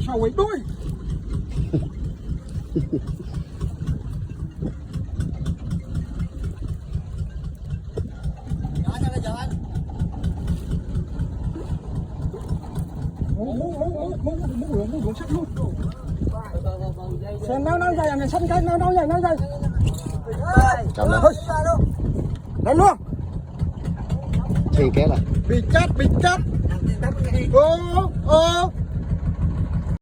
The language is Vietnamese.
sầu ấy đuôi. Muốn sắt luôn. Xem nó dày này sắt cái nó dày. Cầm lên. Đánh luôn. Thì kéo là. Bị chát. Ô.